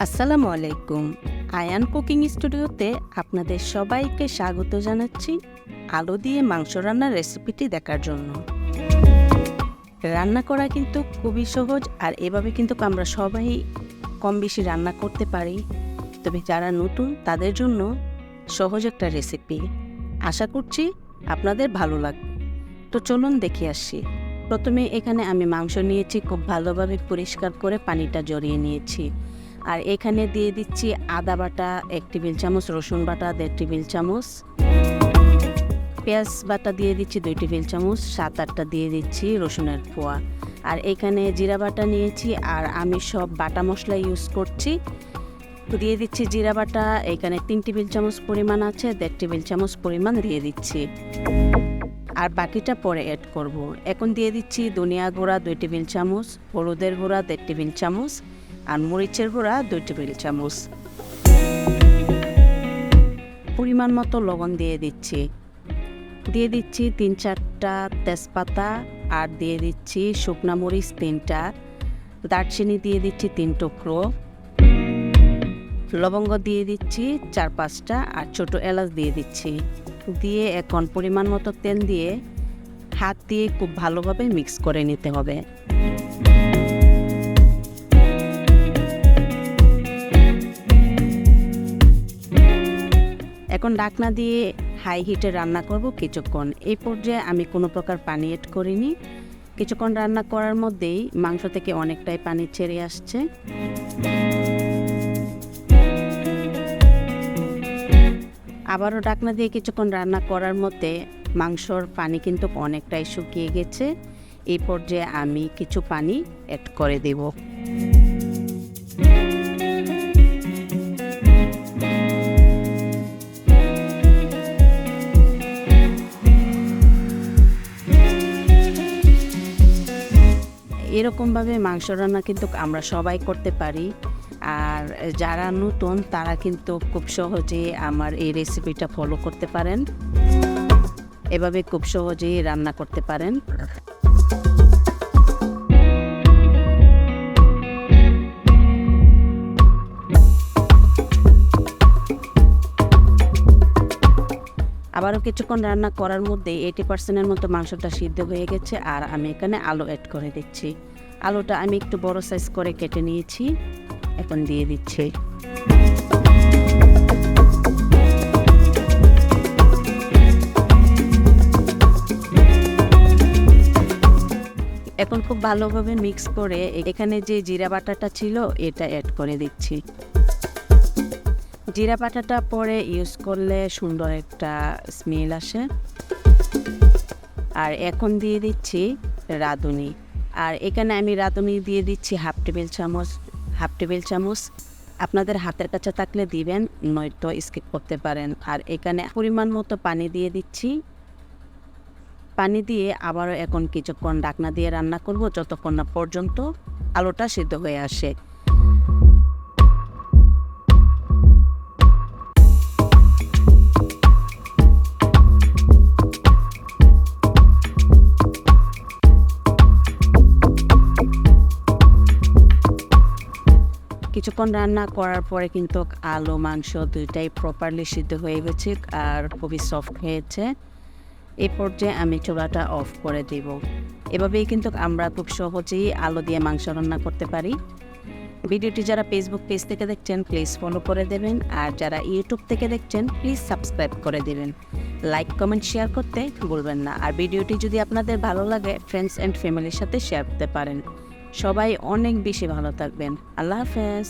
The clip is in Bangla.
আসসালামু আলাইকুম। আয়ান কুকিং স্টুডিওতে আপনাদের সবাইকে স্বাগত জানাচ্ছি আলু দিয়ে মাংস রান্নার রেসিপিটি দেখার জন্য। রান্না করা কিন্তু খুবই সহজ, আর এভাবে কিন্তু আমরা সবাই কম বেশি রান্না করতে পারি। তবে যারা নতুন তাদের জন্য সহজ একটা রেসিপি। আশা করছি আপনাদের ভালো লাগবে। তো চলুন দেখে আসি। প্রথমে এখানে আমি মাংস নিয়েছি, খুব ভালোভাবে পরিষ্কার করে পানিটা ঝরিয়ে নিয়েছি। আর এখানে দিয়ে দিচ্ছি আদা বাটা 1 টেবিল চামচ, রসুন বাটা 1.5 টেবিল চামচ, পেঁয়াজ বাটা দিয়ে দিচ্ছি 2 টেবিল চামচ, 7-8টা দিয়ে দিচ্ছি রসুনের কোয়া। আর এখানে জিরা বাটা নিয়েছি, আর আমি সব বাটা মশলা ইউজ করছি। দিয়ে দিচ্ছি জিরা বাটা, এখানে 3 টেবিল চামচ পরিমাণ আছে, 1.5 টেবিল চামচ পরিমাণ দিয়ে দিচ্ছি, আর বাকিটা পরে অ্যাড করব। এখন দিয়ে দিচ্ছি ধনিয়া গুঁড়া 2 টেবিল চামচ, হলুদের গুঁড়া 1.5 টেবিল চামচ, আর মরিচের গুঁড়া 2 টেবিল চামচ। পরিমাণ মতো লবণ দিয়ে দিচ্ছি। 3-4টা তেজপাতা, আর দিয়ে দিচ্ছি শুকনা মরিচ 3টা, দারচিনি দিয়ে দিচ্ছি 3 টুকরো, লবঙ্গ দিয়ে দিচ্ছি 4-5টা, আর ছোট এলাচ দিয়ে দিচ্ছি। দিয়ে এখন পরিমাণ মতো তেল দিয়ে হাত দিয়ে খুব ভালোভাবে মিক্স করে নিতে হবে। এখন ঢাকনা দিয়ে হাই হিটে রান্না করব কিছুক্ষণ। এই পর্যায়ে আমি কোনো প্রকার পানি অ্যাড করিনি। কিছুক্ষণ রান্না করার মধ্যেই মাংস থেকে অনেকটাই পানি ছেড়ে আসছে। আবারও ঢাকনা দিয়ে কিছুক্ষণ রান্না করার মধ্যে মাংসর পানি কিন্তু অনেকটাই শুকিয়ে গেছে। এই পর্যায়ে আমি কিছু পানি অ্যাড করে দেব। এরকমভাবে মাংস রান্না কিন্তু আমরা সবাই করতে পারি, আর যারা নতুন তারা কিন্তু খুব সহজে আমার এই রেসিপিটা ফলো করতে পারেন। এভাবে খুব সহজেই রান্না করতে পারেন। আবারও কিছুক্ষণ রান্না করার মধ্যে 80% মতো মাংসটা সিদ্ধ হয়ে গেছে, আর আমি এখানে আলু অ্যাড করে দিচ্ছি। আলুটা আমি একটু বড় সাইজ করে কেটে নিয়েছি, এখন দিয়ে দিচ্ছি। এখন খুব ভালোভাবে মিক্স করে এখানে যে জিরা বাটাটা ছিল এটা অ্যাড করে দিচ্ছি। জিরা বাটাটা পরে ইউজ করলে সুন্দর একটা স্মেল আসে। আর এখন দিয়ে দিচ্ছি রাঁধুনি, আর এখানে আমি রাঁধুনি দিয়ে দিচ্ছি হাফ টেবিল চামচ। আপনাদের হাতের কাছে থাকলে দিবেন, নয়তো স্কিপ করতে পারেন। আর এখানে পরিমাণ মতো পানি দিয়ে দিচ্ছি। পানি দিয়ে আবারও এখন কিছুক্ষণ ঢাকনা দিয়ে রান্না করব, যতক্ষণ না পর্যন্ত আলুটা সিদ্ধ হয়ে আসে। কিছুক্ষণ রান্না করার পরে কিন্তু আলু মাংস দুইটাই প্রপারলি সিদ্ধ হয়ে গেছে, আর খুবই সফট হয়েছে। এই পর্যায়ে আমি চুলাটা অফ করে দেব। এভাবেই কিন্তু আমরা খুব সহজেই আলু দিয়ে মাংস রান্না করতে পারি। ভিডিওটি যারা ফেসবুক পেজ থেকে দেখছেন প্লিজ ফলো করে দেবেন, আর যারা ইউটিউব থেকে দেখছেন প্লিজ সাবস্ক্রাইব করে দেবেন। লাইক কমেন্ট শেয়ার করতে ভুলবেন না। আর ভিডিওটি যদি আপনাদের ভালো লাগে ফ্রেন্ডস অ্যান্ড ফ্যামিলির সাথে শেয়ার করতে পারেন। সবাই অনেক বেশি ভালো থাকবেন। আল্লাহ হাফেজ।